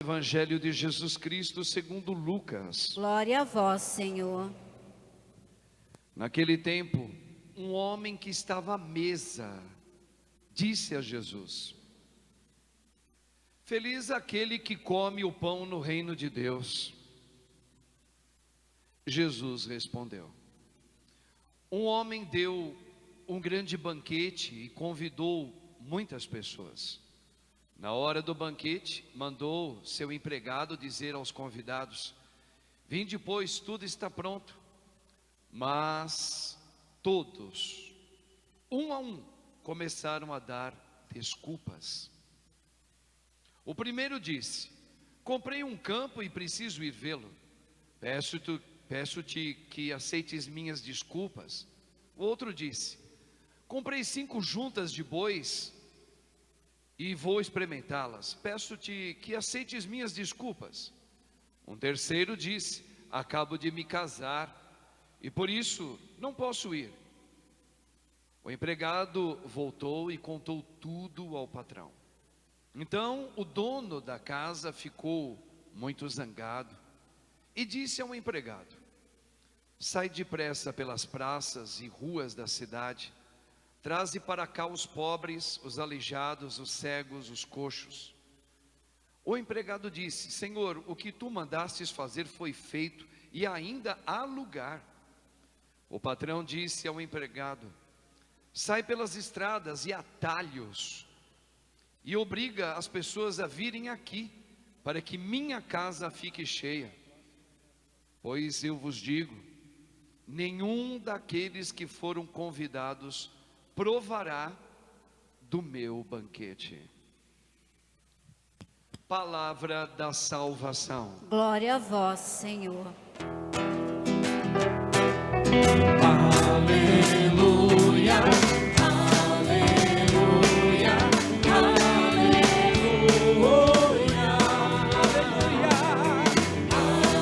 Evangelho de Jesus Cristo segundo Lucas. Glória a vós, Senhor. Naquele tempo, um homem que estava à mesa disse a Jesus: Feliz aquele que come o pão no reino de Deus. Jesus respondeu: Um homem deu um grande banquete e convidou muitas pessoas. Na hora do banquete, mandou seu empregado dizer aos convidados: Vinde, pois, tudo está pronto. Mas todos, um a um, começaram a dar desculpas. O primeiro disse: Comprei um campo e preciso ir vê-lo. Peço-te que aceites minhas desculpas. O outro disse: Comprei 5 juntas de bois e vou experimentá-las. Peço-te que aceites minhas desculpas. Um terceiro disse: Acabo de me casar e por isso não posso ir. O empregado voltou e contou tudo ao patrão. Então o dono da casa ficou muito zangado e disse ao empregado: Sai depressa pelas praças e ruas da cidade. Traze para cá os pobres, os aleijados, os cegos, os coxos. O empregado disse: Senhor, o que tu mandastes fazer foi feito e ainda há lugar. O patrão disse ao empregado: Sai pelas estradas e atalhos e obriga as pessoas a virem aqui, para que minha casa fique cheia. Pois eu vos digo, nenhum daqueles que foram convidados provará do meu banquete. Palavra da salvação. Glória a vós, Senhor. Aleluia, aleluia, aleluia, aleluia, aleluia,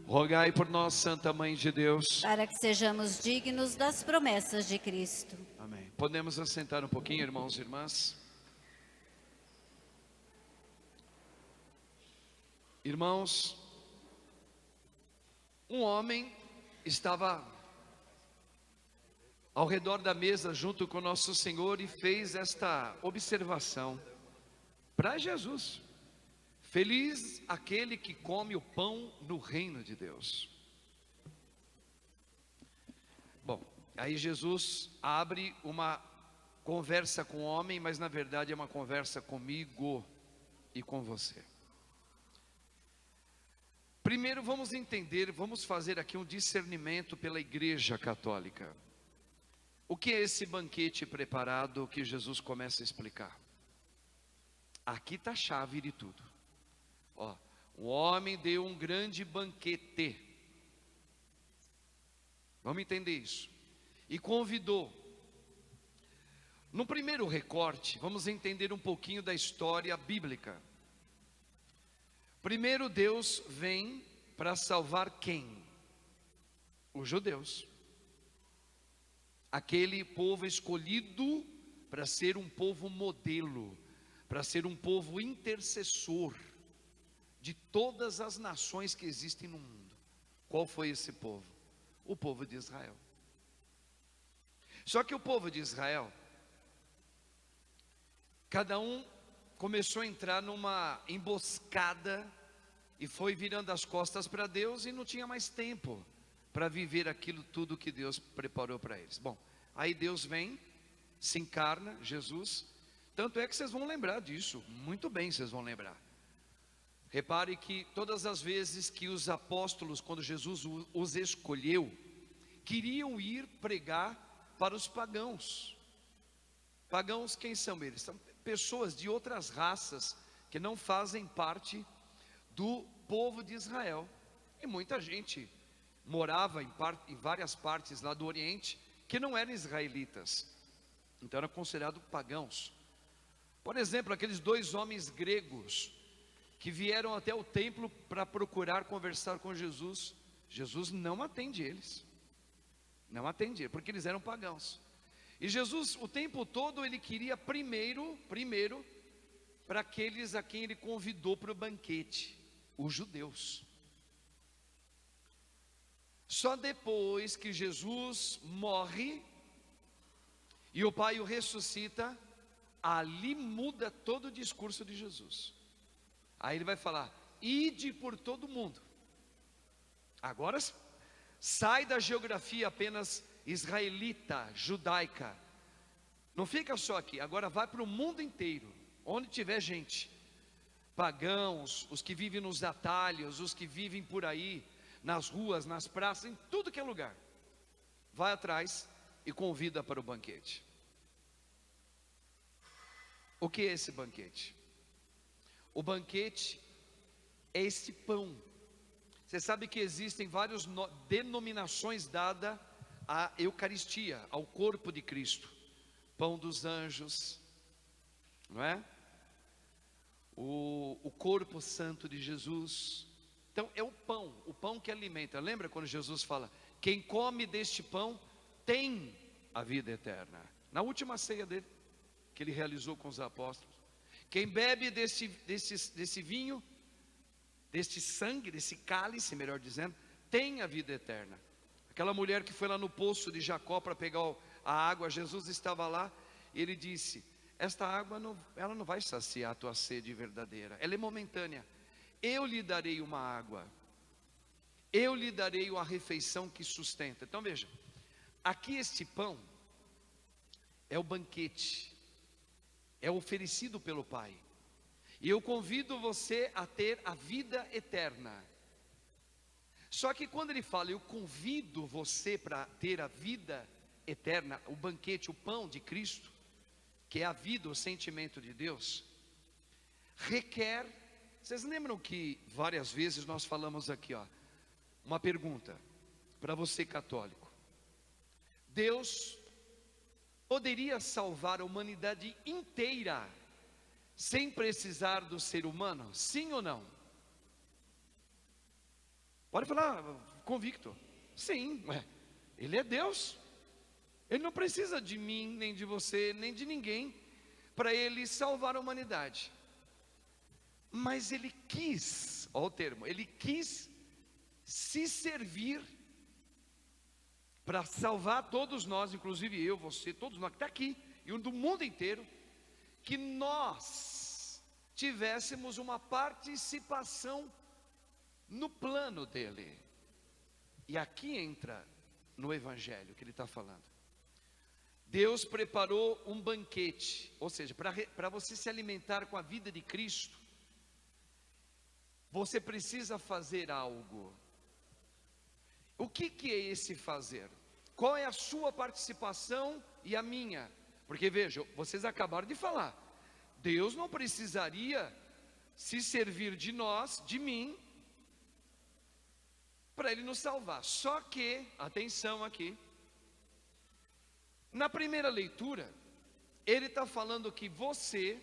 Rogai por nós, Santa Mãe de Deus. Para que sejamos dignos das promessas de Cristo. Amém. Podemos assentar um pouquinho, irmãos e irmãs? Irmãos, um homem estava ao redor da mesa junto com nosso Senhor e fez esta observação para Jesus: Feliz aquele que come o pão no reino de Deus. Bom, aí Jesus abre uma conversa com o homem, mas na verdade é uma conversa comigo e com você. Primeiro vamos entender, vamos fazer aqui um discernimento pela Igreja Católica. O que é esse banquete preparado que Jesus começa a explicar? Aqui está a chave de tudo. Ó, o homem deu um grande banquete. Vamos entender isso. E convidou. No primeiro recorte, vamos entender um pouquinho da história bíblica. Primeiro, Deus vem para salvar quem? Os judeus. Aquele povo escolhido para ser um povo modelo, para ser um povo intercessor de todas as nações que existem no mundo. Qual foi esse povo? O povo de Israel. Só que o povo de Israel, cada um começou a entrar numa emboscada e foi virando as costas para Deus e não tinha mais tempo para viver aquilo tudo que Deus preparou para eles. Bom, aí Deus vem, se encarna, Jesus. Tanto é que vocês vão lembrar disso, muito bem vocês vão lembrar. Repare que todas as vezes que os apóstolos, quando Jesus os escolheu, queriam ir pregar para os pagãos. Pagãos, quem são eles? São pessoas de outras raças que não fazem parte do povo de Israel. E muita gente morava em várias partes lá do Oriente que não eram israelitas, então eram considerados pagãos. Por exemplo, aqueles 2 homens gregos que vieram até o templo para procurar conversar com Jesus, Jesus não atende eles. Não atende, porque eles eram pagãos. E Jesus, o tempo todo, ele queria primeiro, para aqueles a quem ele convidou para o banquete, os judeus. Só depois que Jesus morre e o Pai o ressuscita, ali muda todo o discurso de Jesus. Aí ele vai falar: ide por todo mundo. Agora sai da geografia apenas israelita, judaica. Não fica só aqui, agora vai para o mundo inteiro, onde tiver gente, pagãos, os que vivem nos atalhos, os que vivem por aí, nas ruas, nas praças, em tudo que é lugar. Vai atrás e convida para o banquete. O que é esse banquete? O banquete é esse pão. Você sabe que existem várias denominações dadas à Eucaristia, ao corpo de Cristo. Pão dos anjos, não é? O corpo santo de Jesus. Então é o pão que alimenta. Lembra quando Jesus fala: quem come deste pão tem a vida eterna? Na última ceia dele, que ele realizou com os apóstolos. Quem bebe desse vinho, deste sangue, desse cálice, melhor dizendo, tem a vida eterna. Aquela mulher que foi lá no poço de Jacó para pegar a água, Jesus estava lá, e ele disse: esta água ela não vai saciar a tua sede verdadeira, ela é momentânea. Eu lhe darei uma água, eu lhe darei uma refeição que sustenta. Então veja, aqui este pão é o banquete, é oferecido pelo Pai. E eu convido você a ter a vida eterna. Só que quando ele fala, eu convido você para ter a vida eterna, o banquete, o pão de Cristo, que é a vida, o sentimento de Deus, requer. Vocês lembram que várias vezes nós falamos aqui, uma pergunta para você católico: Deus poderia salvar a humanidade inteira sem precisar do ser humano? Sim ou não? Pode falar convicto. Sim, Ele é Deus. Ele não precisa de mim, nem de você, nem de ninguém para Ele salvar a humanidade. Mas Ele quis, olha o termo, Ele quis se servir para salvar todos nós, inclusive eu, você, todos nós que está aqui, e do mundo inteiro, que nós tivéssemos uma participação no plano dele. E aqui entra no Evangelho que ele está falando. Deus preparou um banquete, ou seja, para você se alimentar com a vida de Cristo, você precisa fazer algo. O que é esse fazer? Qual é a sua participação e a minha? Porque veja, vocês acabaram de falar, Deus não precisaria se servir de nós, de mim, para Ele nos salvar. Só que, atenção aqui, na primeira leitura, Ele está falando que vocês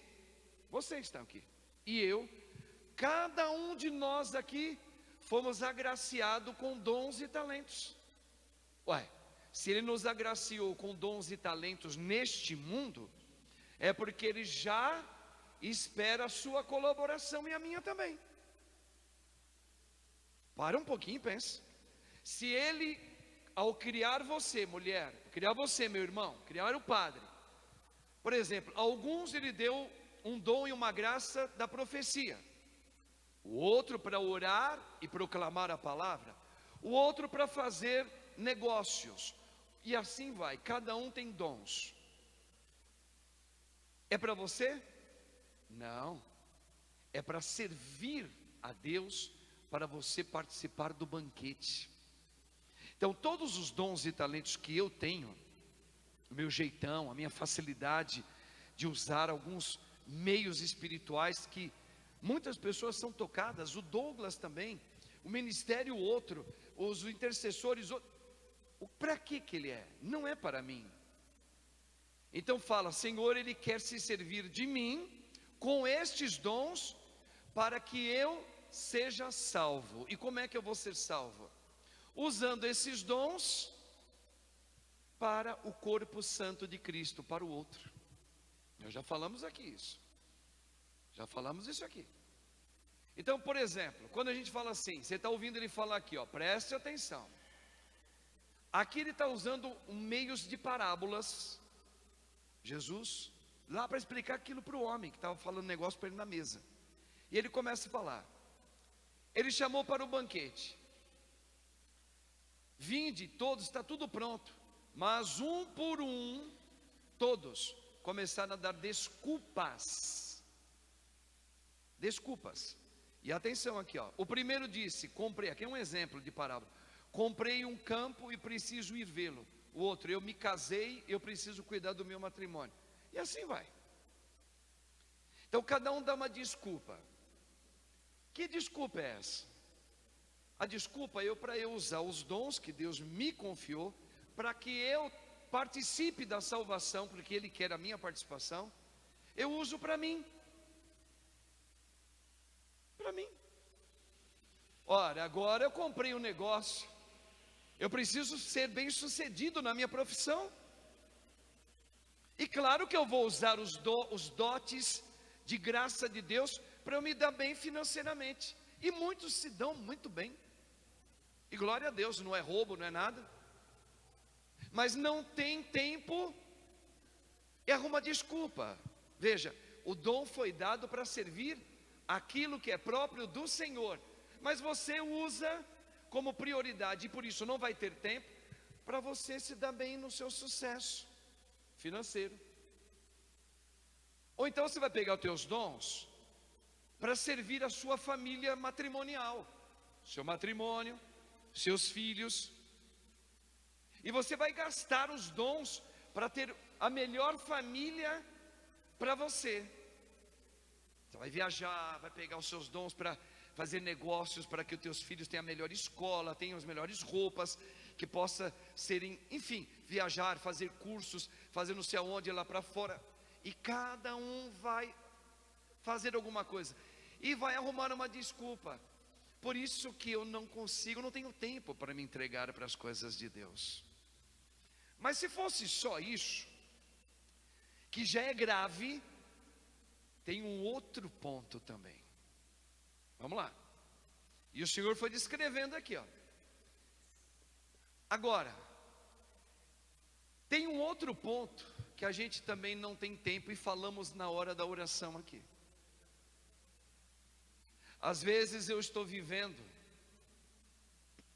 estão aqui, e eu, cada um de nós aqui, fomos agraciados com dons e talentos. Se Ele nos agraciou com dons e talentos neste mundo, é porque Ele já espera a sua colaboração e a minha também. Para um pouquinho e pensa. Se Ele, ao criar você, mulher, criar você, meu irmão, criar o padre, por exemplo, alguns Ele deu um dom e uma graça da profecia, o outro para orar e proclamar a palavra, o outro para fazer negócios, e assim vai, cada um tem dons. É para você? Não, é para servir a Deus, para você participar do banquete. Então todos os dons e talentos que eu tenho, o meu jeitão, a minha facilidade de usar alguns meios espirituais que muitas pessoas são tocadas, o Douglas também, o ministério outro, os intercessores outro. Para que ele é? Não é para mim. Então fala, Senhor, Ele quer se servir de mim com estes dons para que eu seja salvo. E como é que eu vou ser salvo? usando esses dons para o corpo santo de Cristo, para o outro. Nós já falamos aqui isso. Já falamos isso aqui. Então, por exemplo, quando a gente fala assim, você está ouvindo ele falar aqui, ó, preste atenção. Aqui ele está usando meios de parábolas, Jesus, lá para explicar aquilo para o homem que estava falando negócio para ele na mesa. E ele começa a falar. Ele chamou para o banquete. Vinde, todos, está tudo pronto. Mas um por um, todos começaram a dar desculpas. Desculpas. E atenção aqui, ó. O primeiro disse, comprei, aqui é um exemplo de parábola. Comprei um campo e preciso ir vê-lo. O outro, eu me casei, eu preciso cuidar do meu matrimônio. E assim vai. Então cada um dá uma desculpa. Que desculpa é essa? A desculpa é para eu usar os dons que Deus me confiou, para que eu participe da salvação, porque Ele quer a minha participação. Eu uso para mim. Para mim. Ora, agora eu comprei um negócio. Eu preciso ser bem sucedido na minha profissão. E claro que eu vou usar os dotes de graça de Deus para eu me dar bem financeiramente. E muitos se dão muito bem. E glória a Deus, não é roubo, não é nada. Mas não tem tempo e arruma desculpa. Veja, o dom foi dado para servir aquilo que é próprio do Senhor. Mas você usa como prioridade, e por isso não vai ter tempo para você se dar bem no seu sucesso financeiro. Ou então você vai pegar os teus dons para servir a sua família matrimonial, seu matrimônio, seus filhos, e você vai gastar os dons para ter a melhor família para você. Você vai viajar, vai pegar os seus dons para fazer negócios, para que os teus filhos tenham a melhor escola, tenham as melhores roupas, que possa serem, enfim, viajar, fazer cursos, fazer não sei aonde, lá para fora. E cada um vai fazer alguma coisa e vai arrumar uma desculpa. Por isso que eu não consigo, não tenho tempo para me entregar para as coisas de Deus. Mas se fosse só isso, que já é grave, tem um outro ponto também. Vamos lá. E o Senhor foi descrevendo aqui, ó. Agora, tem um outro ponto que a gente também não tem tempo e falamos na hora da oração aqui. Às vezes eu estou vivendo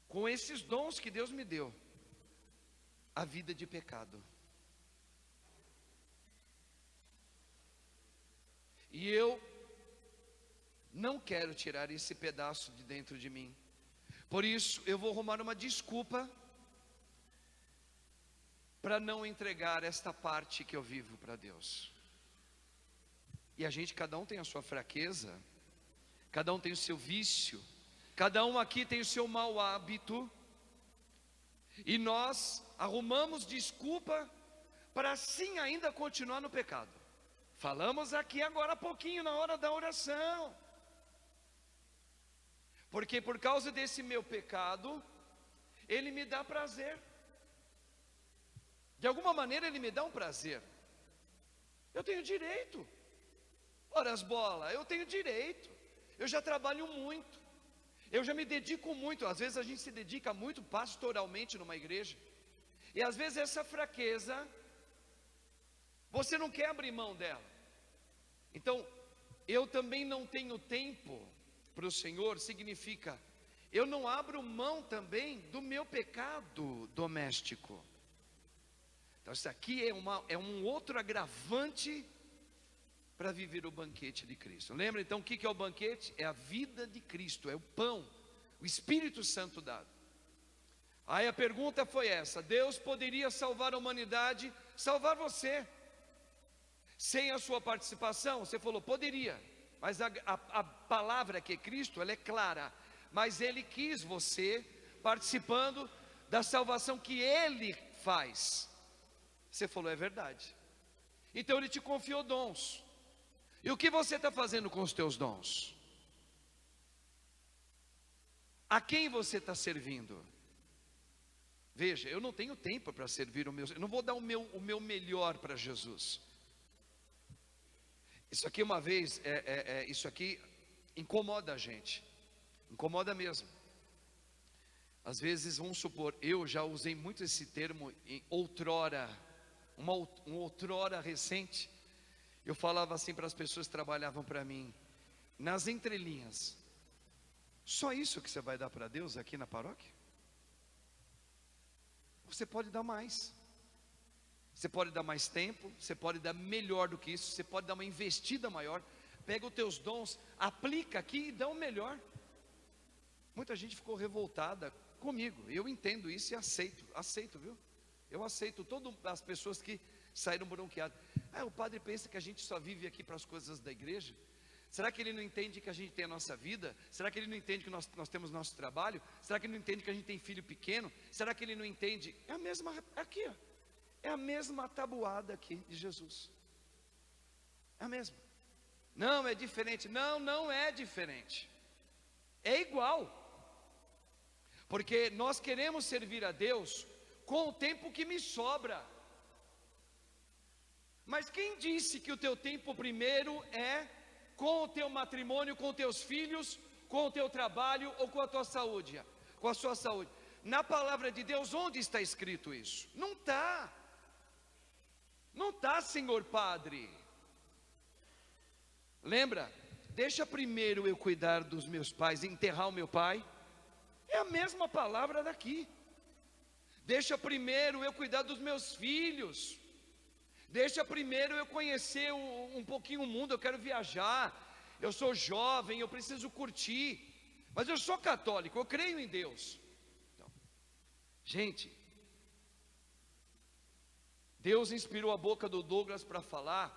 com esses dons que Deus me deu, a vida de pecado. E eu não quero tirar esse pedaço de dentro de mim. Por isso eu vou arrumar uma desculpa para não entregar esta parte que eu vivo para Deus. E a gente, cada um tem a sua fraqueza, cada um tem o seu vício, cada um aqui tem o seu mau hábito, e nós arrumamos desculpa para assim ainda continuar no pecado. Falamos aqui agora há pouquinho na hora da oração. Porque por causa desse meu pecado, ele me dá prazer. De alguma maneira ele me dá um prazer. Eu tenho direito. Ora as bolas, eu tenho direito. Eu já trabalho muito. Eu já me dedico muito. Às vezes a gente se dedica muito pastoralmente numa igreja. E às vezes essa fraqueza, você não quer abrir mão dela. Então, eu também não tenho tempo para o Senhor, significa, eu não abro mão também do meu pecado doméstico. Então isso aqui é um outro agravante para viver o banquete de Cristo. Lembra então o que é o banquete? É a vida de Cristo, é o pão, o Espírito Santo dado. Aí a pergunta foi essa: Deus poderia salvar a humanidade, salvar você, sem a sua participação? Você falou, poderia, mas a palavra que é Cristo, ela é clara, mas Ele quis você participando da salvação que Ele faz. Você falou, é verdade. Então Ele te confiou dons. E o que você está fazendo com os teus dons? A quem você está servindo? Veja, eu não tenho tempo para servir eu não vou dar o meu melhor para Jesus. Isso aqui uma vez, isso aqui incomoda a gente, incomoda mesmo. Às vezes, vamos supor, eu já usei muito esse termo em outrora, um outrora recente. Eu falava assim para as pessoas que trabalhavam para mim, nas entrelinhas: só isso que você vai dar para Deus aqui na paróquia? Você pode dar mais. Você pode dar mais tempo, você pode dar melhor do que isso, você pode dar uma investida maior. Pega os teus dons, aplica aqui e dá o melhor. Muita gente ficou revoltada comigo. Eu entendo isso e aceito, viu? Eu aceito todas as pessoas que saíram bronqueadas. O padre pensa que a gente só vive aqui para as coisas da igreja? Será que ele não entende que a gente tem a nossa vida? Será que ele não entende que nós temos nosso trabalho? Será que ele não entende que a gente tem filho pequeno? Será que ele não entende? É a mesma, aqui ó, é a mesma tabuada aqui de Jesus. É a mesma. Não, é diferente. Não, não é diferente. É igual. Porque nós queremos servir a Deus com o tempo que me sobra. Mas quem disse que o teu tempo primeiro é com o teu matrimônio, com os teus filhos, com o teu trabalho ou com a tua saúde? Com a sua saúde. Na palavra de Deus, onde está escrito isso? Não está. Não está, senhor padre. Lembra? Deixa primeiro eu cuidar dos meus pais, enterrar o meu pai. É a mesma palavra daqui. Deixa primeiro eu cuidar dos meus filhos. Deixa primeiro eu conhecer um pouquinho o mundo. Eu quero viajar. Eu sou jovem, eu preciso curtir. Mas eu sou católico, eu creio em Deus. Então, gente, Deus inspirou a boca do Douglas para falar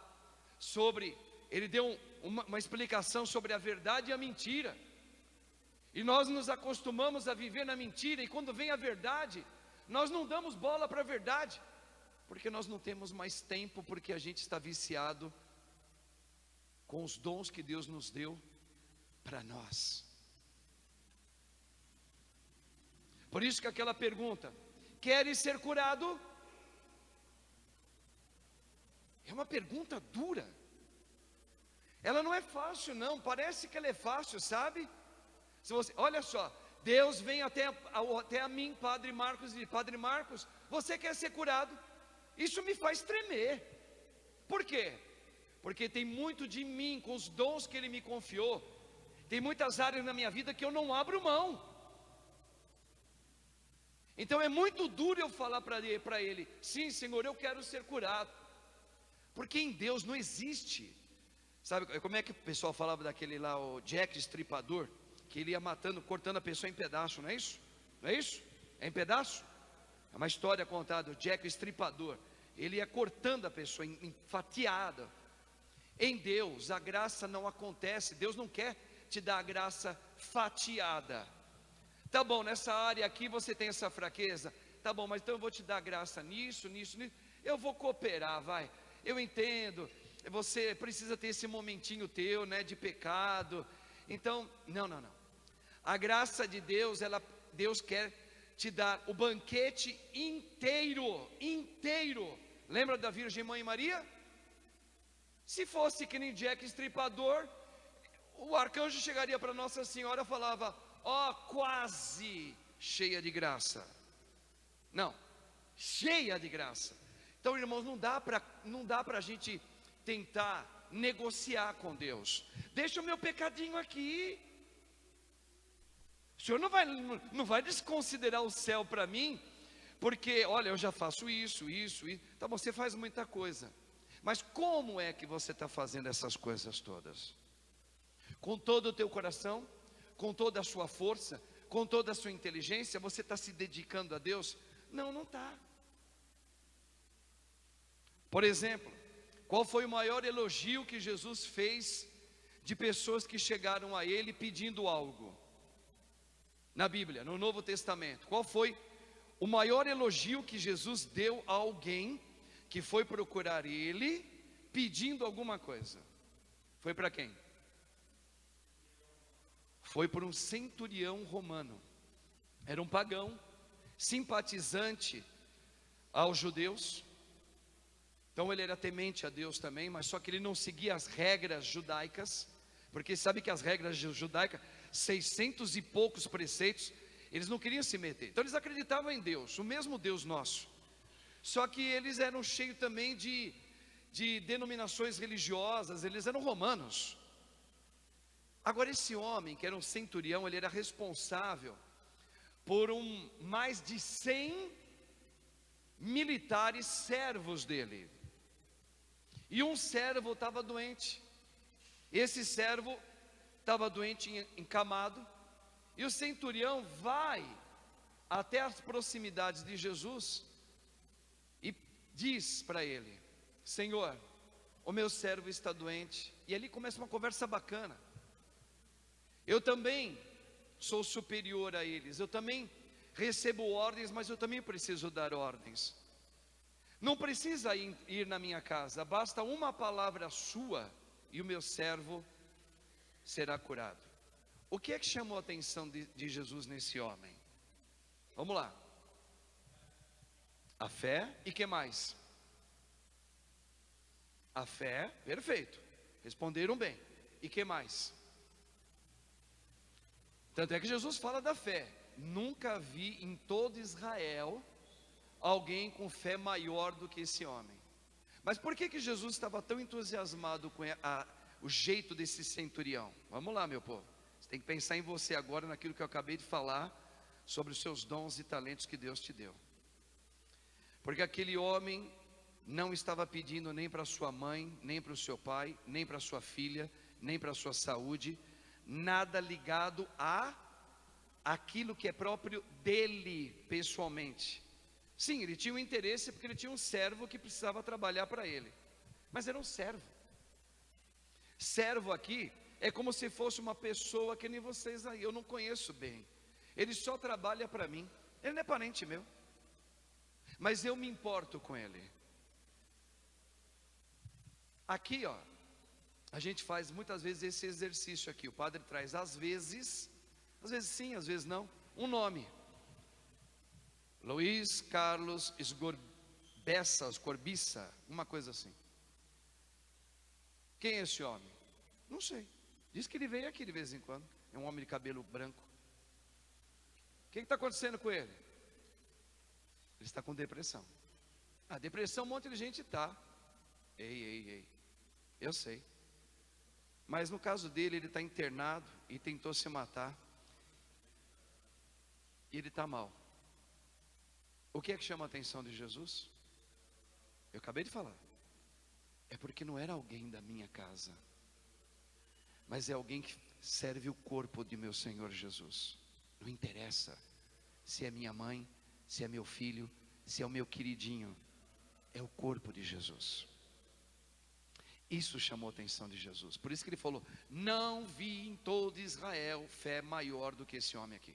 sobre, ele deu uma explicação sobre a verdade e a mentira. E nós nos acostumamos a viver na mentira, e quando vem a verdade, nós não damos bola para a verdade, porque nós não temos mais tempo, porque a gente está viciado com os dons que Deus nos deu para nós. Por isso que aquela pergunta: queres ser curado? É uma pergunta dura. Ela não é fácil não, parece que ela é fácil, sabe? Se você, olha só, Deus vem até a mim, Padre Marcos, e diz: Padre Marcos, você quer ser curado? Isso me faz tremer. Por quê? Porque tem muito de mim, com os dons que Ele me confiou, tem muitas áreas na minha vida que eu não abro mão. Então é muito duro eu falar para Ele: sim, Senhor, eu quero ser curado. Porque em Deus não existe. Sabe como é que o pessoal falava daquele lá, o Jack Estripador, que ele ia matando, cortando a pessoa em pedaço, não é isso? Não é isso? É em pedaço? É uma história contada, o Jack Estripador. Ele ia cortando a pessoa em fatiada. Em Deus a graça não acontece. Deus não quer te dar a graça fatiada. Tá bom, nessa área aqui você tem essa fraqueza. Tá bom, mas então eu vou te dar graça nisso. Eu vou cooperar, vai. Eu entendo, você precisa ter esse momentinho teu, né, de pecado. Então, não. A graça de Deus, Deus quer te dar o banquete inteiro. Lembra da Virgem Mãe Maria? Se fosse que nem Jack Estripador, o arcanjo chegaria para Nossa Senhora e falava: ó, quase cheia de graça. Não, cheia de graça. Então, irmãos, não dá para a gente tentar negociar com Deus. Deixa o meu pecadinho aqui. O Senhor não vai desconsiderar o céu para mim, porque, olha, eu já faço isso. Tá bom, você faz muita coisa. Mas como é que você está fazendo essas coisas todas? Com todo o teu coração, com toda a sua força, com toda a sua inteligência, você está se dedicando a Deus? Não está. Por exemplo, qual foi o maior elogio que Jesus fez de pessoas que chegaram a Ele pedindo algo? Na Bíblia, no Novo Testamento, qual foi o maior elogio que Jesus deu a alguém que foi procurar Ele pedindo alguma coisa? Foi para quem? Foi por um centurião romano. Era um pagão, simpatizante aos judeus. Então ele era temente a Deus também, mas só que ele não seguia as regras judaicas, porque sabe que as regras judaicas, 600 e poucos preceitos, eles não queriam se meter. Então eles acreditavam em Deus, o mesmo Deus nosso. Só que eles eram cheios também de denominações religiosas, eles eram romanos. Agora esse homem, que era um centurião, ele era responsável por mais de 100 militares servos dele. E um servo estava doente. Esse servo estava doente, encamado. E o centurião vai até as proximidades de Jesus e diz para ele: Senhor, o meu servo está doente. E ali começa uma conversa bacana. Eu também sou superior a eles, eu também recebo ordens, mas eu também preciso dar ordens. Não precisa ir na minha casa, basta uma palavra sua e o meu servo será curado. O que é que chamou a atenção de Jesus nesse homem? Vamos lá. A fé e que mais? A fé, perfeito, responderam bem. E que mais? Tanto é que Jesus fala da fé. Nunca vi em todo Israel alguém com fé maior do que esse homem. Mas por que Jesus estava tão entusiasmado com o jeito desse centurião? Vamos lá, meu povo. Você tem que pensar em você agora, naquilo que eu acabei de falar, sobre os seus dons e talentos que Deus te deu. Porque aquele homem não estava pedindo nem para sua mãe, nem para o seu pai, nem para sua filha, nem para a sua saúde, nada ligado a aquilo que é próprio dele pessoalmente. Sim, ele tinha um interesse porque ele tinha um servo que precisava trabalhar para ele, mas era um servo. Servo aqui é como se fosse uma pessoa que nem vocês aí, eu não conheço bem, ele só trabalha para mim, ele não é parente meu, mas eu me importo com ele. Aqui ó, a gente faz muitas vezes esse exercício aqui, o padre traz às vezes sim, às vezes não, um nome: Luiz Carlos Corbiça, uma coisa assim. Quem é esse homem? Não sei, diz que ele veio aqui de vez em quando, é um homem de cabelo branco. O que está acontecendo com ele? Ele está com depressão. Ah, depressão um monte de gente está. Ei, eu sei. Mas no caso dele, ele está internado e tentou se matar. E ele está mal. O que é que chama a atenção de Jesus? Eu acabei de falar. É porque não era alguém da minha casa, mas é alguém que serve o corpo de meu Senhor Jesus. Não interessa se é minha mãe, se é meu filho, se é o meu queridinho, é o corpo de Jesus. Isso chamou a atenção de Jesus. Por isso que ele falou: não vi em todo Israel fé maior do que esse homem aqui.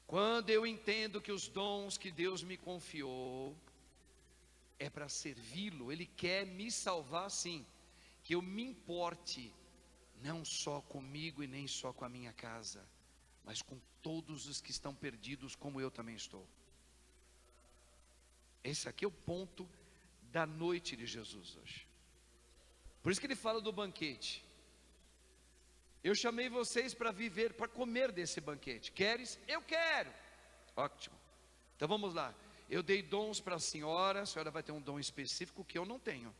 Quando eu entendo que os dons que Deus me confiou é para servi-lo, Ele quer me salvar sim, que eu me importe não só comigo e nem só com a minha casa, mas com todos os que estão perdidos como eu também estou. Esse aqui é o ponto da noite de Jesus hoje. Por isso que ele fala do banquete. Eu chamei vocês para viver, para comer desse banquete. Queres? Eu quero. Ótimo. Então vamos lá. Eu dei dons para a senhora vai ter um dom específico que eu não tenho.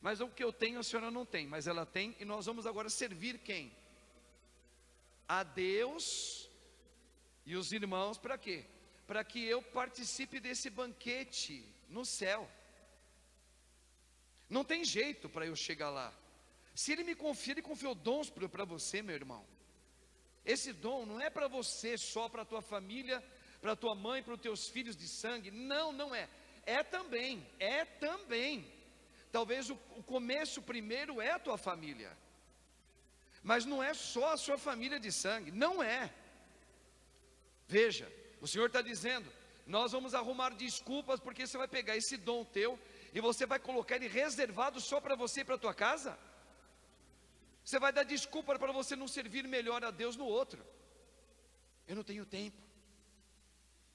Mas o que eu tenho a senhora não tem, mas ela tem, e nós vamos agora servir quem? A Deus e os irmãos, para quê? Para que eu participe desse banquete no céu. Não tem jeito para eu chegar lá. Se Ele me confia, Ele confiou dons para você, meu irmão. Esse dom não é para você só, para a tua família, para a tua mãe, para os teus filhos de sangue. Não, não é. É também. Talvez o começo primeiro é a tua família, mas não é só a sua família de sangue, não é. Veja, o Senhor está dizendo: nós vamos arrumar desculpas, porque você vai pegar esse dom teu e você vai colocar ele reservado só para você e para a tua casa. Você vai dar desculpa para você não servir melhor a Deus no outro. Eu não tenho tempo.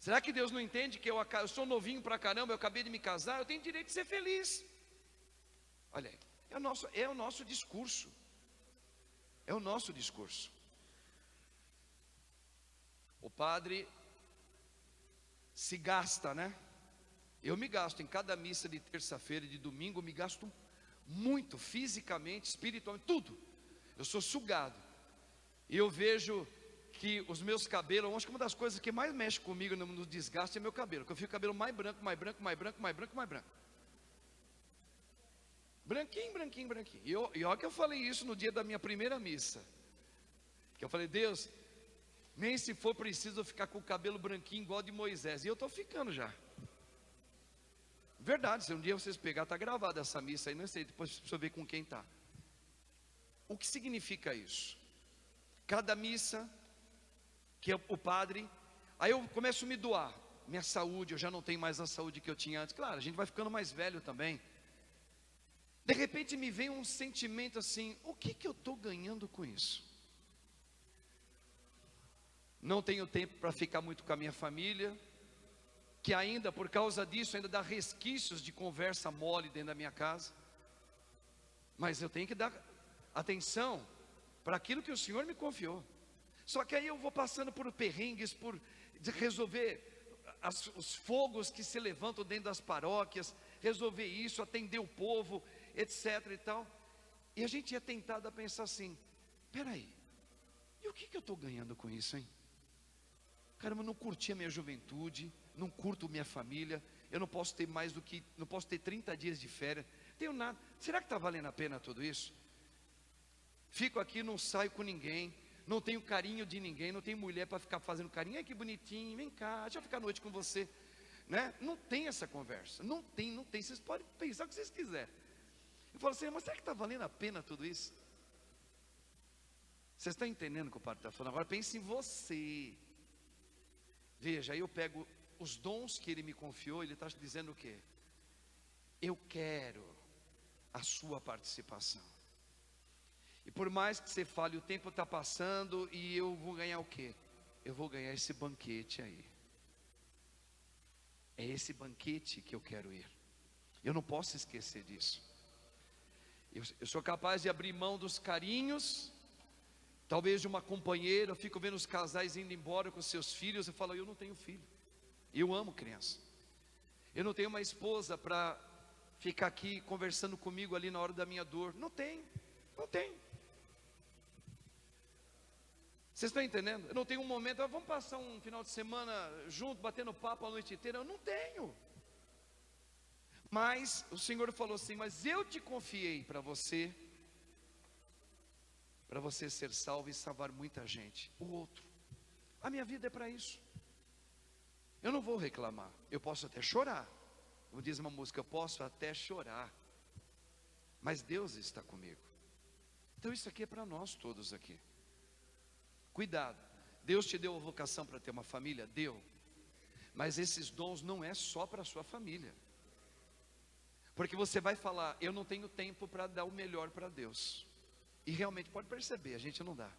Será que Deus não entende que eu sou novinho pra caramba, eu acabei de me casar, eu tenho direito de ser feliz? Olha aí, é o nosso discurso. É o nosso discurso. O padre se gasta, né? Eu me gasto em cada missa de terça-feira e de domingo, eu me gasto muito, fisicamente, espiritualmente, tudo. Eu sou sugado. E eu vejo que os meus cabelos, acho que uma das coisas que mais mexe comigo no desgaste é meu cabelo, que eu fico com o cabelo mais branco, mais branco, mais branco, mais branco, mais branco. Branquinho, branquinho, branquinho. E olha que eu falei isso no dia da minha primeira missa. Que eu falei, Deus, nem se for preciso eu ficar com o cabelo branquinho igual de Moisés. E eu estou ficando já. Verdade, se um dia vocês pegar, está gravada essa missa aí, não sei, depois precisa ver com quem está. O que significa isso? Cada missa, que é o padre, aí eu começo a me doar. Minha saúde, eu já não tenho mais a saúde que eu tinha antes. Claro, a gente vai ficando mais velho também. De repente me vem um sentimento assim, o que eu estou ganhando com isso? Não tenho tempo para ficar muito com a minha família, que ainda por causa disso ainda dá resquícios de conversa mole dentro da minha casa. Mas eu tenho que dar atenção para aquilo que o Senhor me confiou. Só que aí eu vou passando por perrengues, por resolver os fogos que se levantam dentro das paróquias, resolver isso, atender o povo, etc e tal. E a gente é tentado a pensar assim, peraí, e o que eu estou ganhando com isso, hein? Caramba, eu não curti a minha juventude, não curto minha família, eu não posso ter mais do que, não posso ter 30 dias de férias, tenho nada, será que está valendo a pena tudo isso? Fico aqui, não saio com ninguém, não tenho carinho de ninguém, não tenho mulher para ficar fazendo carinho, ai que bonitinho, vem cá, deixa eu ficar à noite com você, né? Não tem essa conversa, não tem, vocês podem pensar o que vocês quiserem. Eu falo assim, mas será que está valendo a pena tudo isso? Vocês estão entendendo o que o padre está falando? Agora pense em você. Veja, aí eu pego os dons que ele me confiou, ele está dizendo o quê? Eu quero a sua participação. E por mais que você fale, o tempo está passando e eu vou ganhar o quê? Eu vou ganhar esse banquete aí. É esse banquete que eu quero ir. Eu não posso esquecer disso. Eu sou capaz de abrir mão dos carinhos, talvez de uma companheira. Eu fico vendo os casais indo embora com seus filhos. Eu falo, eu não tenho filho. Eu amo criança. Eu não tenho uma esposa para ficar aqui conversando comigo ali na hora da minha dor. Não tenho. Vocês estão entendendo? Eu não tenho um momento, vamos passar um final de semana junto, batendo papo a noite inteira. Eu não tenho. Mas o Senhor falou assim, mas eu te confiei para você ser salvo e salvar muita gente. O outro, a minha vida é para isso. Eu não vou reclamar, eu posso até chorar. Como diz uma música, eu posso até chorar, mas Deus está comigo. Então isso aqui é para nós todos aqui. Cuidado, Deus te deu a vocação para ter uma família? Deu. Mas esses dons não é só para a sua família. Porque você vai falar, eu não tenho tempo para dar o melhor para Deus. E realmente pode perceber, a gente não dá.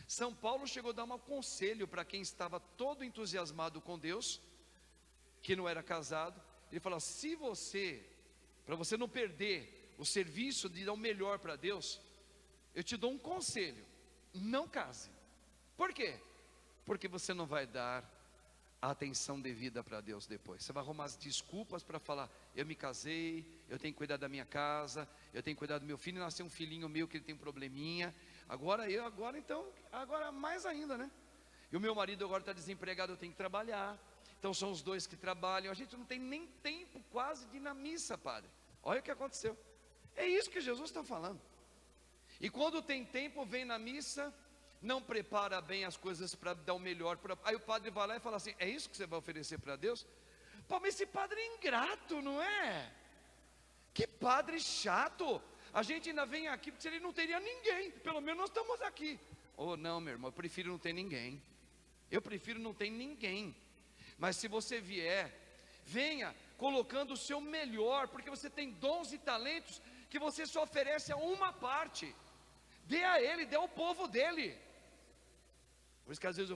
São Paulo chegou a dar um conselho para quem estava todo entusiasmado com Deus, que não era casado. Ele falou, se você, para você não perder o serviço de dar o melhor para Deus, eu te dou um conselho, não case. Por quê? Porque você não vai dar a atenção devida para Deus depois. Você vai arrumar as desculpas para falar, eu me casei, eu tenho que cuidar da minha casa, eu tenho que cuidar do meu filho, nasceu um filhinho meu que ele tem um probleminha, agora mais ainda, né? E o meu marido agora está desempregado, eu tenho que trabalhar, então são os dois que trabalham, a gente não tem nem tempo quase de ir na missa, padre. Olha o que aconteceu. É isso que Jesus está falando. E quando tem tempo, vem na missa, não prepara bem as coisas para dar o melhor. Aí o padre vai lá e fala assim, é isso que você vai oferecer para Deus? Pô, mas esse padre é ingrato, não é? Que padre chato. A gente ainda vem aqui porque ele não teria ninguém. Pelo menos nós estamos aqui. Oh não, meu irmão, eu prefiro não ter ninguém. Eu prefiro não ter ninguém. Mas se você vier, venha colocando o seu melhor, porque você tem dons e talentos que você só oferece a uma parte. Dê a ele, dê ao povo dele. Por isso que às vezes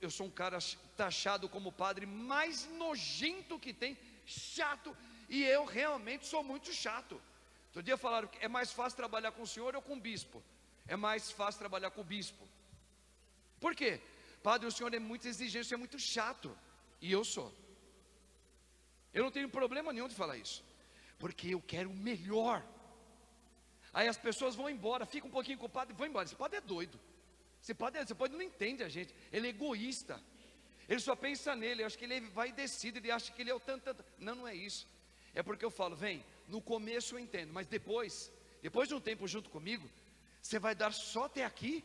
eu sou um cara taxado como o padre mais nojento que tem, chato, e eu realmente sou muito chato. Outro dia falaram que é mais fácil trabalhar com o senhor ou com o bispo. É mais fácil trabalhar com o bispo. Por quê? Padre, o senhor é muito exigente, é muito chato. E eu sou. Eu não tenho problema nenhum de falar isso, porque eu quero o melhor. Aí as pessoas vão embora, ficam um pouquinho com o padre e vão embora. Esse padre é doido. Esse padre não entende a gente. Ele é egoísta. Ele só pensa nele. Eu acho que ele vai e decide. Ele acha que ele é o tanto. Não, não é isso. É porque eu falo, vem, no começo eu entendo, mas depois de um tempo junto comigo, você vai dar só até aqui?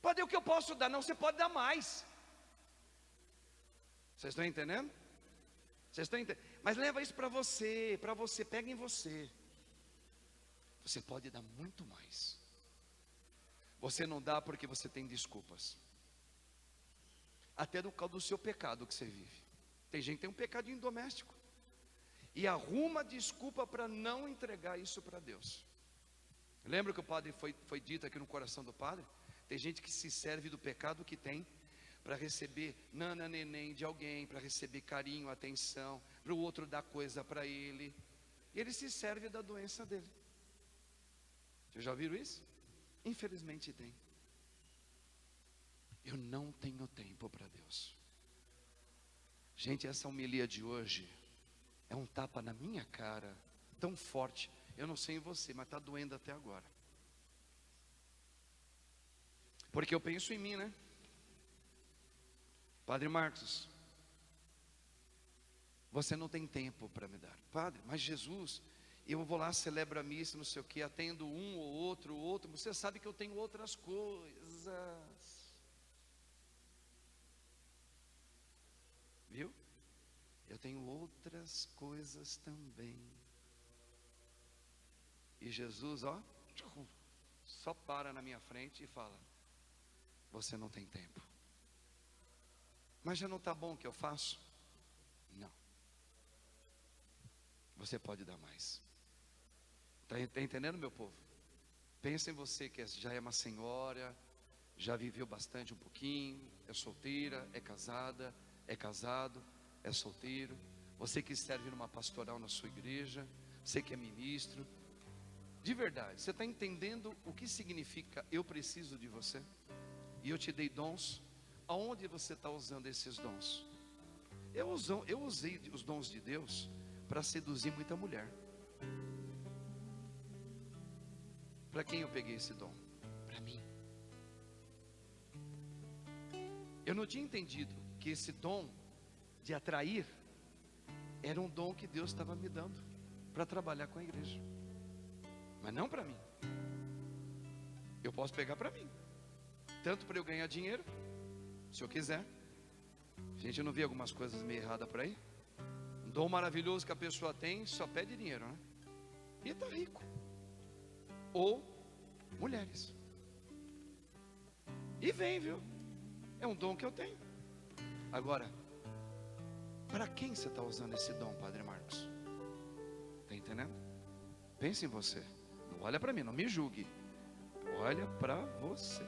Padre, o que eu posso dar? Não, você pode dar mais. Vocês estão entendendo? Vocês estão entendendo? Mas leva isso para você, pega em você. Você pode dar muito mais. Você não dá porque você tem desculpas. Até do causa do seu pecado que você vive. Tem gente que tem um pecadinho doméstico e arruma desculpa para não entregar isso para Deus. Lembra que o padre foi dito aqui no coração do padre? Tem gente que se serve do pecado que tem para receber nana, neném de alguém, para receber carinho, atenção, para o outro dar coisa para ele. E ele se serve da doença dele. Vocês já viram isso? Infelizmente tem. Eu não tenho tempo para Deus. Gente, essa homilia de hoje é um tapa na minha cara, tão forte. Eu não sei em você, mas está doendo até agora. Porque eu penso em mim, né? Padre Marcos, você não tem tempo para me dar. Padre, mas Jesus, eu vou lá, celebro a missa, não sei o que, atendo um ou outro. Você sabe que eu tenho outras coisas. Viu? Eu tenho outras coisas também. E Jesus, ó, só para na minha frente e fala: você não tem tempo. Mas já não está bom o que eu faço? Não. Você pode dar mais. Está entendendo, meu povo? Pensa em você que já é uma senhora, já viveu bastante um pouquinho, é solteira, é casada, é casado, é solteiro. Você que serve numa pastoral na sua igreja, você que é ministro. De verdade, você está entendendo o que significa eu preciso de você? E eu te dei dons. Aonde você está usando esses dons? Eu usei os dons de Deus para seduzir muita mulher. Para quem eu peguei esse dom? Para mim. Eu não tinha entendido que esse dom de atrair era um dom que Deus estava me dando para trabalhar com a igreja. Mas não para mim. Eu posso pegar para mim, tanto para eu ganhar dinheiro, se eu quiser. Gente, eu não vi algumas coisas meio erradas por aí? Um dom maravilhoso que a pessoa tem, só pede dinheiro, né? E está rico. Ou mulheres. E vem, viu? É um dom que eu tenho. Agora, para quem você está usando esse dom, Padre Marcos? Está entendendo? Pense em você. Não olha para mim, não me julgue. Olha para você.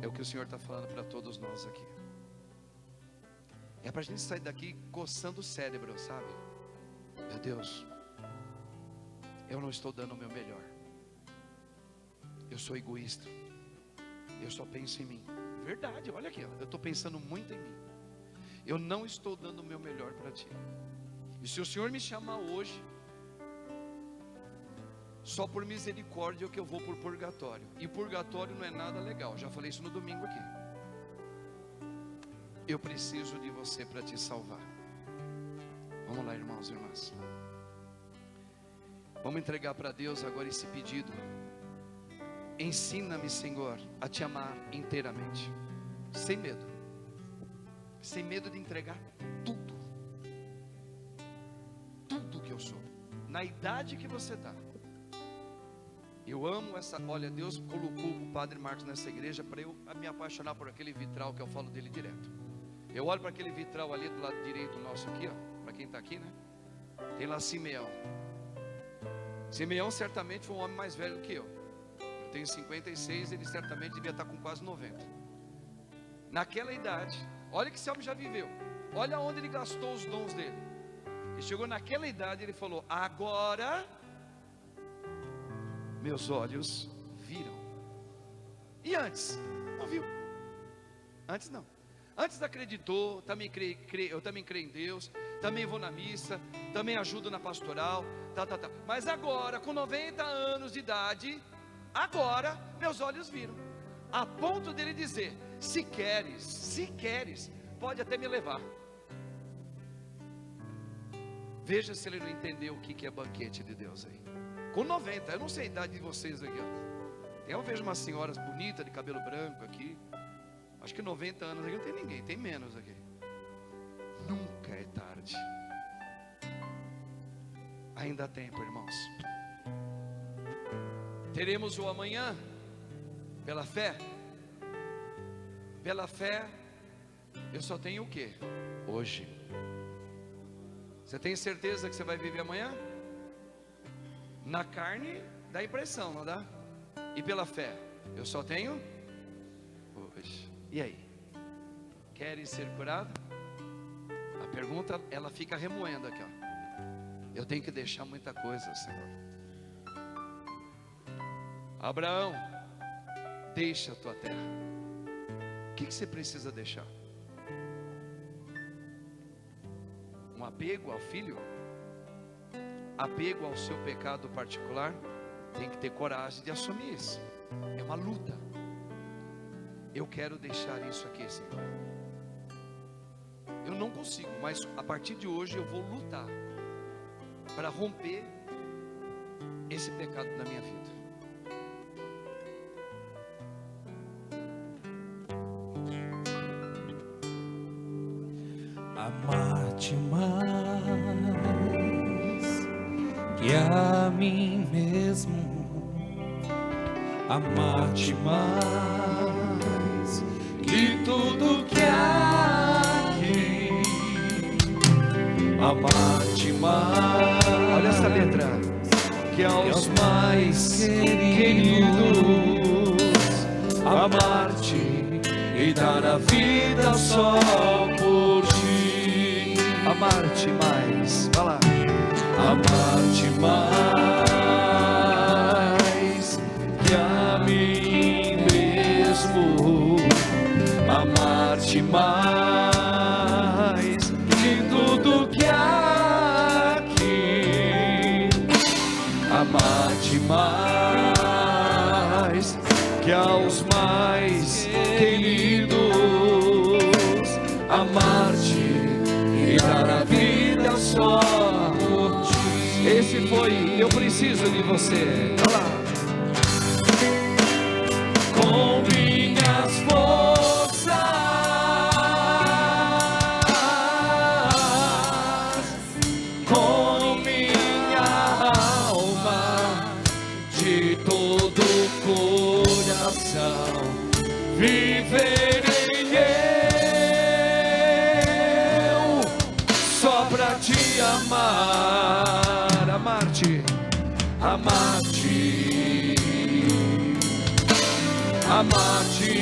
É o que o Senhor está falando para todos nós aqui. É para a gente sair daqui coçando o cérebro, sabe? Meu Deus, eu não estou dando o meu melhor. Eu sou egoísta. Eu só penso em mim. Verdade, olha aqui, eu estou pensando muito em mim. Eu não estou dando o meu melhor para ti. E se o Senhor me chamar hoje, só por misericórdia que eu vou por purgatório. E purgatório não é nada legal. Já falei isso no domingo aqui. Eu preciso de você para te salvar. Vamos lá, irmãos e irmãs. Vamos entregar para Deus agora esse pedido. Ensina-me, Senhor, a te amar inteiramente, sem medo. Sem medo de entregar tudo. Tudo que eu sou. Na idade que você está. Eu amo essa, olha, Deus colocou o Padre Marcos nessa igreja para eu me apaixonar por aquele vitral que eu falo dele direto. Eu olho para aquele vitral ali do lado direito nosso aqui, ó, para quem está aqui, né? Tem lá Simeão. Simeão certamente foi um homem mais velho do que eu. Eu tenho 56, ele certamente devia estar com quase 90. Naquela idade, olha que esse homem já viveu. Olha onde ele gastou os dons dele. Ele chegou naquela idade e ele falou: agora meus olhos viram. E antes? Não viu. Antes não. Antes acreditou, eu também creio em Deus, também vou na missa, também ajudo na pastoral, tá. Mas agora, com 90 anos de idade, agora meus olhos viram. A ponto dele dizer: se queres, pode até me levar. Veja se ele não entendeu o que é banquete de Deus aí. Com 90, eu não sei a idade de vocês aqui, ó. Eu vejo umas senhoras bonitas de cabelo branco aqui. Acho que 90 anos aqui não tem ninguém, tem menos aqui. Nunca é tarde. Ainda há tempo, irmãos. Teremos o amanhã pela fé. Pela fé, eu só tenho o quê? Hoje. Você tem certeza que você vai viver amanhã? Na carne dá impressão, não dá? E pela fé, eu só tenho hoje. E aí? Queres ser curado? A pergunta, ela fica remoendo aqui, ó. Eu tenho que deixar muita coisa, Senhor. Abraão, deixa a tua terra. O que você precisa deixar? Um apego ao filho? Apego ao seu pecado particular? Tem que ter coragem de assumir isso. É uma luta. Eu quero deixar isso aqui, Senhor. Eu não consigo, mas a partir de hoje eu vou lutar para romper esse pecado na minha vida. Amar-te mais que a mim mesmo. Amar-te mais que tudo que há aqui. Amar-te mais. Olha essa letra. Que aos mais queridos, amar-te e dar a vida só por ti. amar-te mais. Vai lá. Amar-te mais que a mim mesmo. Amar-te mais que tudo que há aqui. Amar-te mais que aos mais queridos. Amar-te e dar a vida só por ti. Esse foi Eu Preciso de Você. Vai lá. Com minhas forças, com minha alma, de todo o coração, viverei eu só pra te amar, Amar-te. amar-te, amar-te,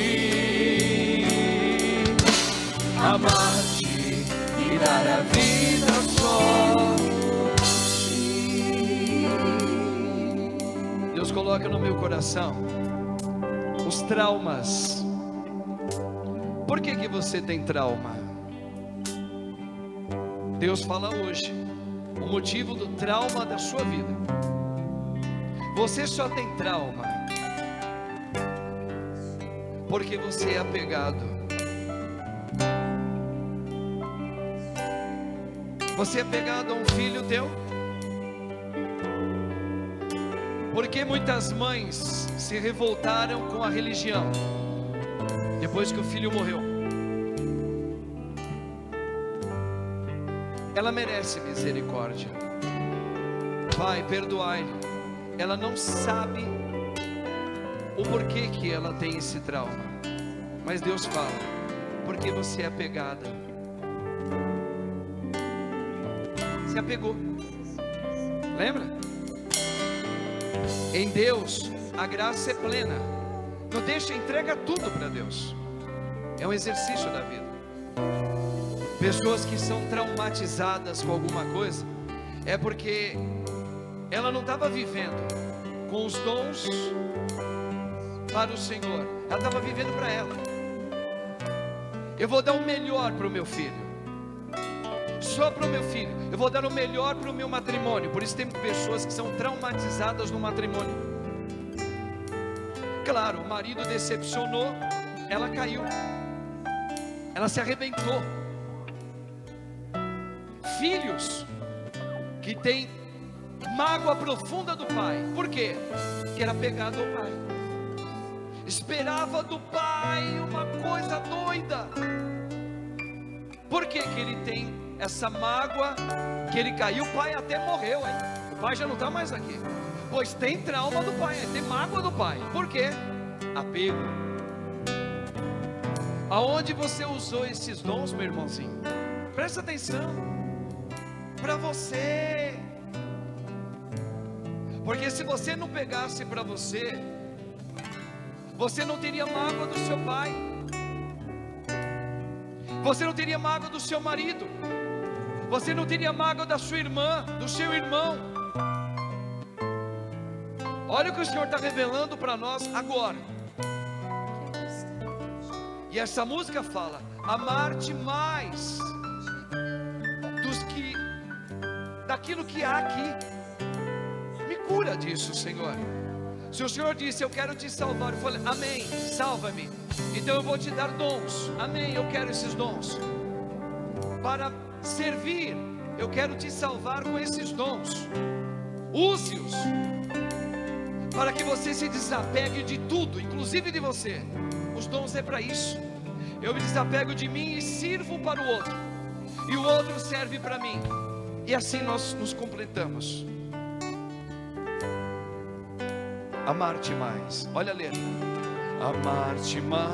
amar-te e dar a vida só por ti. Deus coloca no meu coração os traumas. Por que você tem trauma? Deus fala hoje o motivo do trauma da sua vida. Você só tem trauma porque você é apegado. Você é apegado a um filho teu? Porque muitas mães se revoltaram com a religião depois que o filho morreu. Ela merece misericórdia. Pai, perdoai-lhe. Ela não sabe o porquê que ela tem esse trauma. Mas Deus fala, porque você é apegada. Se apegou. Lembra? Em Deus a graça é plena. Não deixa, entrega tudo para Deus. É um exercício da vida. Pessoas que são traumatizadas com alguma coisa, é porque ela não estava vivendo com os dons para o Senhor, ela estava vivendo para ela. Eu vou dar o melhor para o meu filho, só para o meu filho. Eu vou dar o melhor para o meu matrimônio. Por isso tem pessoas que são traumatizadas no matrimônio. Claro, o marido decepcionou, ela caiu, ela se arrebentou. Filhos que têm mágoa profunda do pai. Por quê? Porque era apegado ao pai, esperava do pai uma coisa doida. Por que que ele tem essa mágoa? Que ele caiu, o pai até morreu, hein? O pai já não está mais aqui, pois tem trauma do pai, tem mágoa do pai. Por quê? Apego. Aonde você usou esses dons, meu irmãozinho? Presta atenção. Para você. Porque se você não pegasse para você, você não teria mágoa do seu pai, você não teria mágoa do seu marido, você não teria mágoa da sua irmã, do seu irmão. Olha o que o Senhor está revelando para nós agora. E essa música fala: amar-te mais daquilo que há aqui. Me cura disso, Senhor. Se o Senhor disse: eu quero te salvar, eu falei: amém, salva-me. Então eu vou te dar dons. Amém, eu quero esses dons para servir. Eu quero te salvar com esses dons. Use-os para que você se desapegue de tudo, inclusive de você. Os dons é para isso. Eu me desapego de mim e sirvo para o outro, e o outro serve para mim. E assim nós nos completamos. Amar-te mais. Olha a letra. Amar-te mais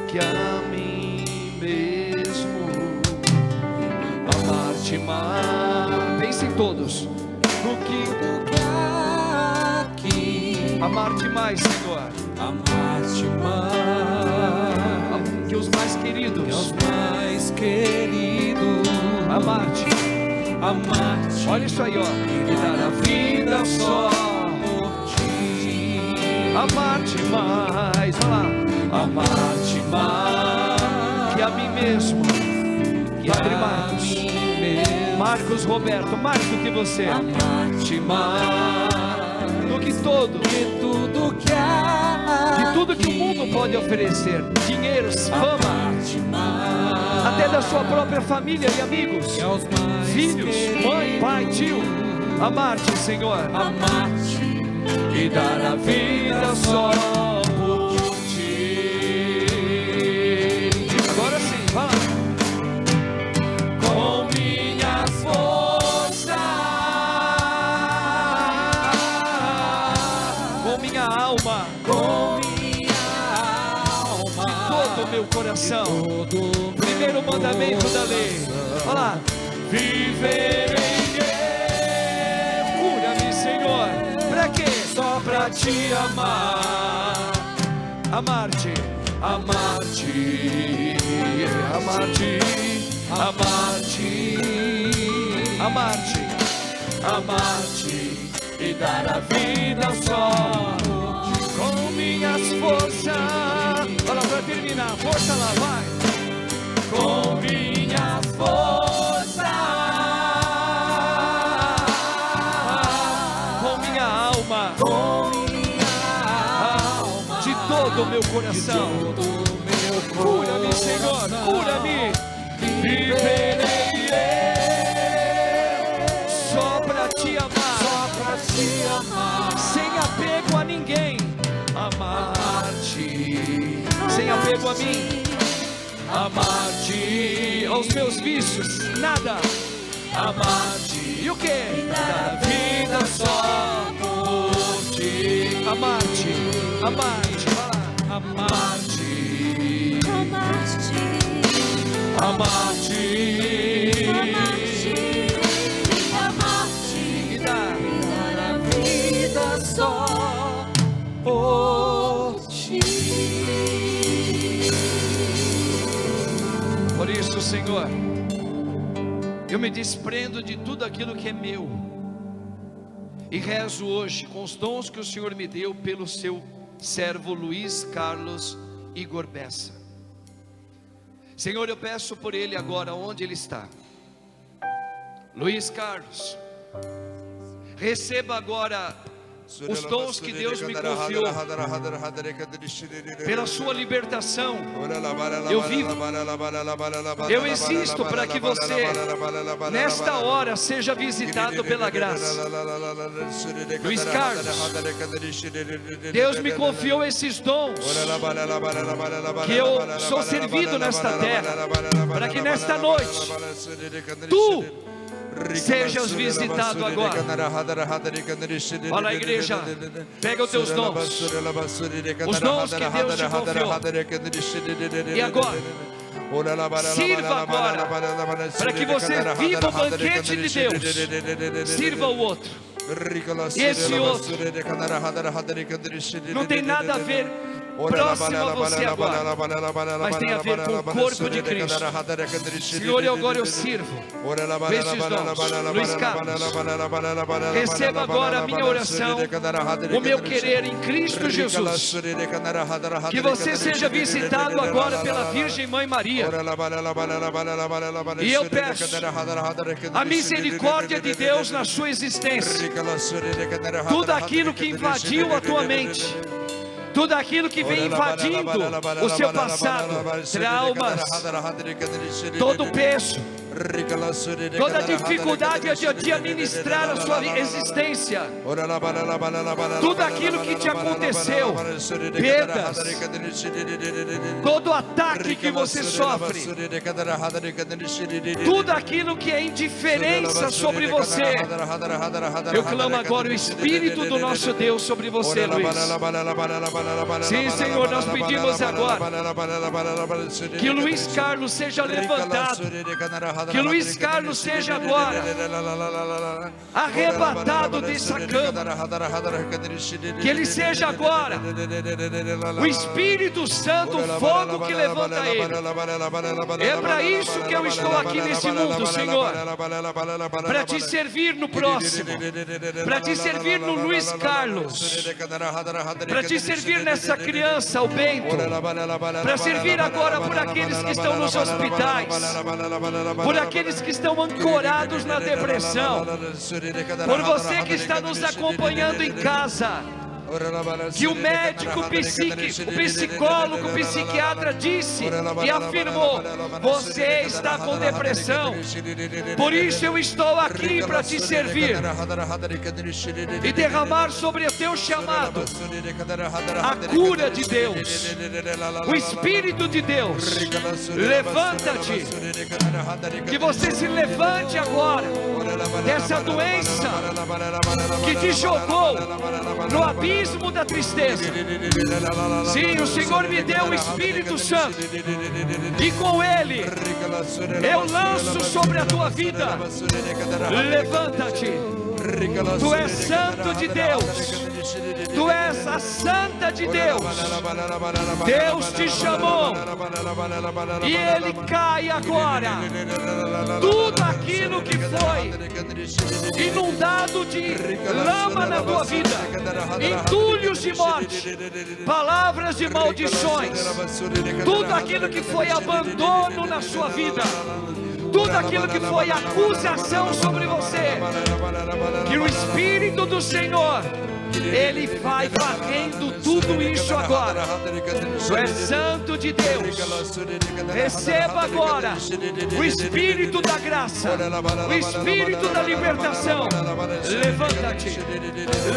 que a mim mesmo. Amar-te mais. Pensem todos no que aqui. Amar-te mais, Senhor. Amar-te mais que os mais queridos. que os mais queridos. Amar-te. Amar-te. Olha isso aí, ó. E dar a vida só por ti. Amar-te mais. Olha lá. Amar-te mais Que a mim mesmo. Padre a Marcos. mim mesmo. Marcos Roberto, mais do que você. Amar-te mais Do que todo. de tudo que há. De tudo que o mundo pode oferecer. Dinheiros, fama. Amar-te mais Até da sua própria família e amigos. que aos mais Filhos, mãe, pai, tio. Amar-te, Senhor. Amar-te E dar a vida só por ti. Agora sim, vai lá. Com minhas forças, com minha alma, com minha alma, de todo o meu coração. todo Primeiro mandamento da lei. Olha lá. Viverei. Cura-me, Senhor. Pra quê? Só pra te amar. Amar-te. Amar-te. Amar-te. Amar-te. Amar-te. Amar-te. E dar a vida só com minhas forças. Olha pra terminar. Força lá, vai. Com minhas forças, com minha alma, de todo o meu coração. Cura-me, Senhor, cura-me. Viverei só pra te amar, sem apego a ninguém. Amar-te, sem apego a mim. Amar-te aos meus vícios, nada. Amar-te, e o que? Dar a vida só por ti. Amar-te, amar-te, amar-te, amar-te, amar-te, e dar a vida. Senhor, eu me desprendo de tudo aquilo que é meu e rezo hoje com os dons que o Senhor me deu pelo seu servo Luiz Carlos Igor Bessa. Senhor, eu peço por ele agora, onde ele está. Luiz Carlos, receba agora os dons que Deus me confiou pela sua libertação. Eu existo para que você nesta hora seja visitado pela graça. Luiz Carlos, Deus me confiou esses dons, que eu sou servido nesta terra, para que nesta noite tu sejas visitado agora. Olha, igreja, pega os teus dons, os dons que Deus te confiou, e agora sirva agora, para que você viva o banquete de Deus. Sirva o outro. E esse outro não tem nada a ver próximo a você agora, mas tem a ver com o corpo de Cristo. Senhor, agora eu sirvo esses dons. Luiz Carlos, receba agora a minha oração, o meu querer em Cristo Jesus. Que você seja visitado agora pela Virgem Mãe Maria. E eu peço a misericórdia de Deus na sua existência. Tudo aquilo que invadiu a tua mente, tudo aquilo que vem invadindo o seu passado, traumas, todo o peso, toda a dificuldade de administrar a sua existência, tudo aquilo que te aconteceu, perdas, todo ataque que você sofre, tudo aquilo que é indiferença sobre você, eu clamo agora o Espírito do nosso Deus sobre você, Luiz. Sim, Senhor, nós pedimos agora que o Luiz Carlos seja levantado, que o Luiz Carlos seja agora arrebatado dessa cama, que ele seja agora o Espírito Santo, o fogo que levanta ele. É para isso que eu estou aqui nesse mundo, Senhor, para te servir no próximo, para te servir no Luiz Carlos, para te servir nessa criança, o Bento, para servir agora por aqueles que estão nos hospitais, por aqueles que estão ancorados na depressão, por você que está nos acompanhando em casa, que o médico, o psicólogo, o psiquiatra disse e afirmou: você está com depressão. Por isso eu estou aqui para te servir e derramar sobre o teu chamado a cura de Deus, o Espírito de Deus. Levanta-te, que você se levante agora dessa doença que te jogou no abismo da tristeza. Sim, o Senhor me deu o Espírito Santo, e com ele eu lanço sobre a tua vida. Levanta-te, tu és santo de Deus, tu és a santa de Deus. Deus te chamou e ele cai agora. Tudo aquilo que foi inundado de lama na tua vida, entulhos de morte, palavras de maldições, tudo aquilo que foi abandono na sua vida, tudo aquilo que foi acusação sobre você, que o Espírito do Senhor, ele vai varrendo tudo isso agora. Tu és santo de Deus. Receba agora o Espírito da graça, o Espírito da libertação. Levanta-te,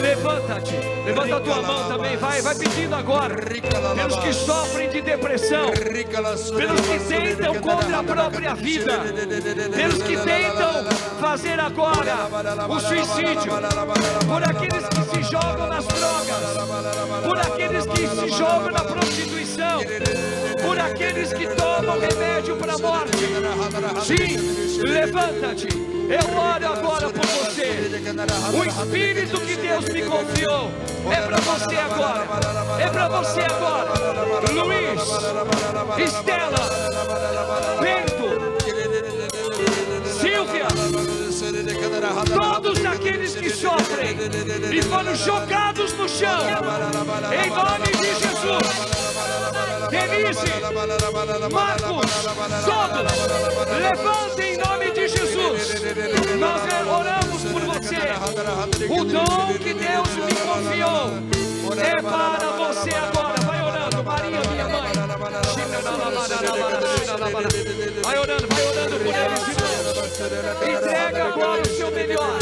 levanta-te, levanta a tua mão também, vai pedindo agora, pelos que sofrem de depressão, pelos que tentam contra a própria vida, pelos que tentam fazer agora o suicídio, por aqueles que se jogam nas drogas, por aqueles que se jogam na prostituição, por aqueles que tomam remédio para a morte. Sim, levanta-te. Eu oro agora por você. O Espírito que Deus me confiou é para você agora. É para você agora. Luiz, Estela, Bento, Silvia, todos aqueles que sofrem e foram jogados no chão, em nome de Jesus. Denise, Marcos, todos, levantem em nome de Jesus. Nós oramos por você. O dom que Deus me confiou é para você agora. Vai orando, Maria, minha mãe. Vai orando por eles de novo. Entrega agora o seu melhor.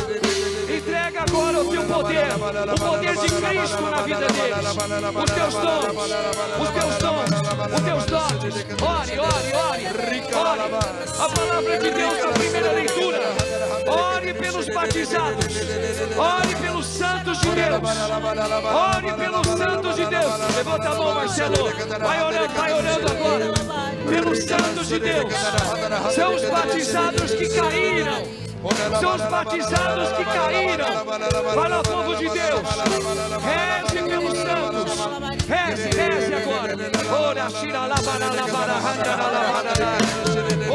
Entrega agora o teu poder. O poder de Cristo na vida deles. Os teus dons. Os teus dons. Os teus dotes. Ore, ore, ore. Ore. A palavra de Deus na primeira leitura. Ore pelos batizados. Ore pelos santos de Deus. Ore pelos santos de Deus. Levanta a mão, Marcelo. Vai orando agora. Pelos santos de Deus. São os batizados que caíram. São os batizados que caíram. Fala, povo de Deus. Reze pelos santos. Reze agora. Ora, shira la bara la bara handa la bara.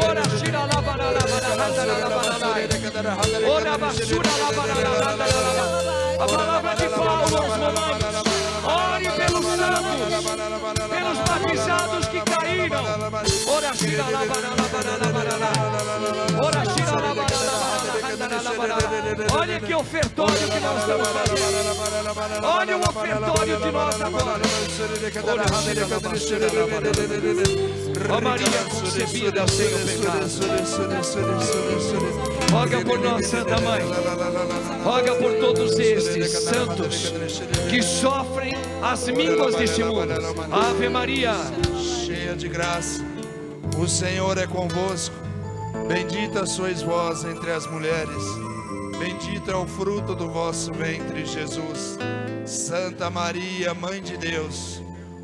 Ora, shira la bara la bara handa la bara. Ora, basura la bara la bara. A palavra de Paulo aos Romanos. Ore pelos santos, pelos batizados que caíram. Ora, shira la bara la bara la bara. Ora, shira la bara la bara. Olha que ofertório que nós estamos fazendo. Olha o ofertório de nós agora. Ó Maria concebida sem o pecado. Roga por nós, Santa Mãe. Roga por todos estes santos que sofrem as mínguas deste mundo. Ave Maria, cheia de graça, o Senhor é convosco. Bendita sois vós entre as mulheres, bendito é o fruto do vosso ventre, Jesus. Santa Maria, Mãe de Deus,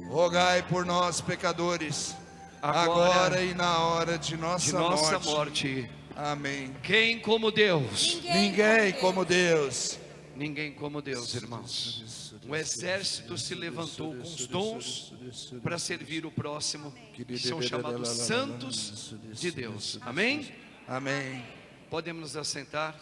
rogai por nós, pecadores, agora e na hora de nossa morte. Amém. Quem como Deus? Ninguém como Deus. Ninguém como Deus, irmãos. Um exército se levantou com os dons para servir o próximo, que são chamados santos de Deus. Amém? Amém. Podemos nos assentar.